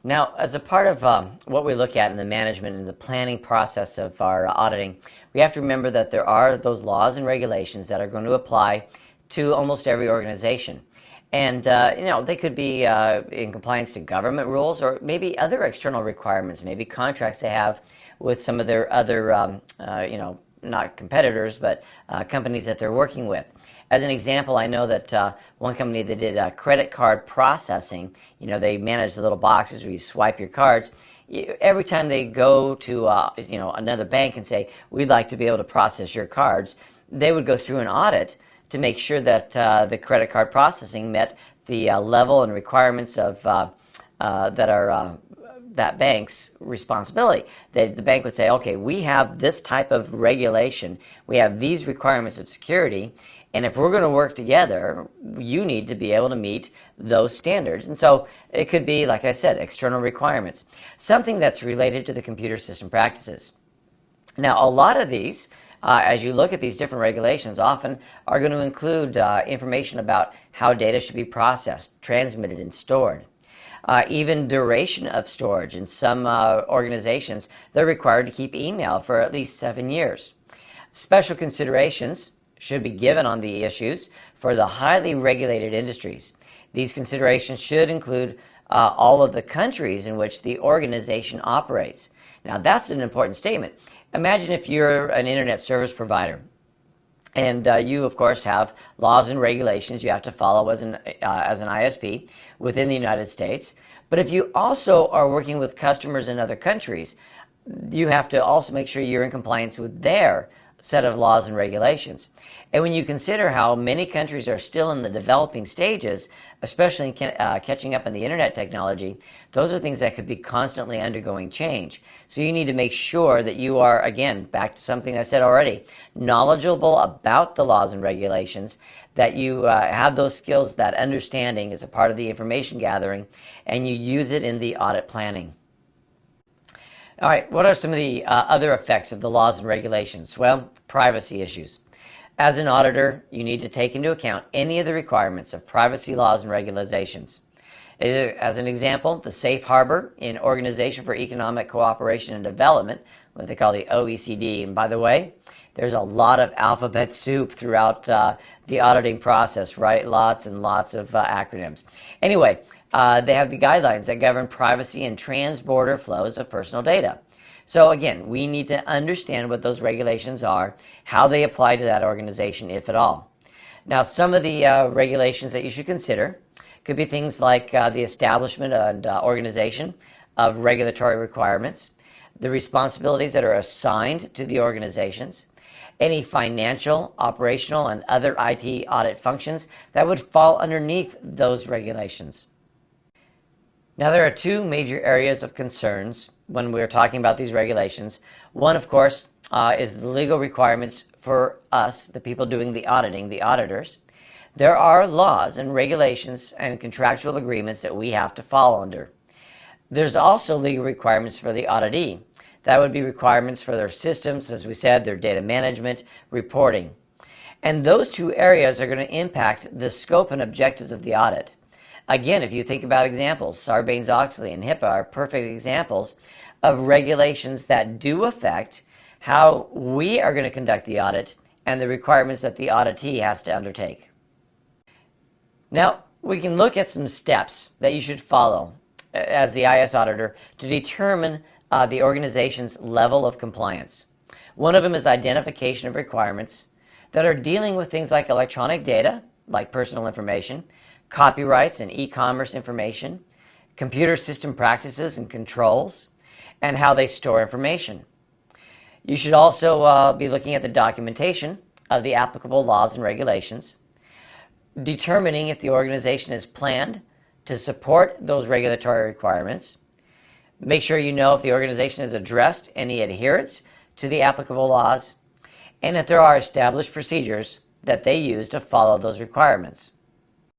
Now, as a part of what we look at in the management and the planning process of our auditing, we have to remember that there are those laws and regulations that are going to apply to almost every organization. And, they could be in compliance to government rules or maybe other external requirements, maybe contracts they have with some of their other, not competitors, but companies that they're working with. As an example, I know that one company that did credit card processing, they manage the little boxes where you swipe your cards. Every time they go to another bank and say, we'd like to be able to process your cards, they would go through an audit to make sure that the credit card processing met the level and requirements of that are that bank's responsibility. The bank would say, okay, we have this type of regulation, we have these requirements of security, and if we're going to work together, you need to be able to meet those standards. And so it could be, like I said, external requirements, something that's related to the computer system practices. Now, a lot of these, as you look at these different regulations, often are going to include information about how data should be processed, transmitted, and stored. Even duration of storage. In some organizations, they're required to keep email for at least 7 years. Special considerations should be given on the issues for the highly regulated industries. These considerations should include all of the countries in which the organization operates. Now, that's an important statement. Imagine if you're an internet service provider, and you, of course, have laws and regulations you have to follow as an ISP within the United States. But if you also are working with customers in other countries, you have to also make sure you're in compliance with their set of laws and regulations. And when you consider how many countries are still in the developing stages, especially in catching up in the internet technology, those are things that could be constantly undergoing change. So you need to make sure that you are, again, back to something I said already, knowledgeable about the laws and regulations, that you have those skills, that understanding is a part of the information gathering, and you use it in the audit planning. All right, what are some of the other effects of the laws and regulations? Well, privacy issues. As an auditor, you need to take into account any of the requirements of privacy laws and regulations. As an example, the Safe Harbor in Organization for Economic Cooperation and Development, what they call the OECD. And by the way, there's a lot of alphabet soup throughout the auditing process, right? Lots and lots of acronyms. Anyway, they have the guidelines that govern privacy and transborder flows of personal data. So again, we need to understand what those regulations are, how they apply to that organization, if at all. Now, some of the regulations that you should consider could be things like the establishment and organization of regulatory requirements, the responsibilities that are assigned to the organizations, any financial, operational, and other IT audit functions that would fall underneath those regulations. Now, there are two major areas of concerns when we're talking about these regulations. One, of course, is the legal requirements for us, the people doing the auditing, the auditors. There are laws and regulations and contractual agreements that we have to follow under. There's also legal requirements for the auditee. That would be requirements for their systems, as we said, their data management, reporting. And those two areas are going to impact the scope and objectives of the audit. Again, if you think about examples, Sarbanes-Oxley and HIPAA are perfect examples of regulations that do affect how we are going to conduct the audit and the requirements that the auditee has to undertake. Now, we can look at some steps that you should follow as the IS auditor to determine the organization's level of compliance. One of them is identification of requirements that are dealing with things like electronic data, like personal information, copyrights and e-commerce information, computer system practices and controls, and how they store information. You should also be looking at the documentation of the applicable laws and regulations, determining if the organization is planned to support those regulatory requirements. Make sure you know if the organization has addressed any adherence to the applicable laws, and if there are established procedures that they use to follow those requirements.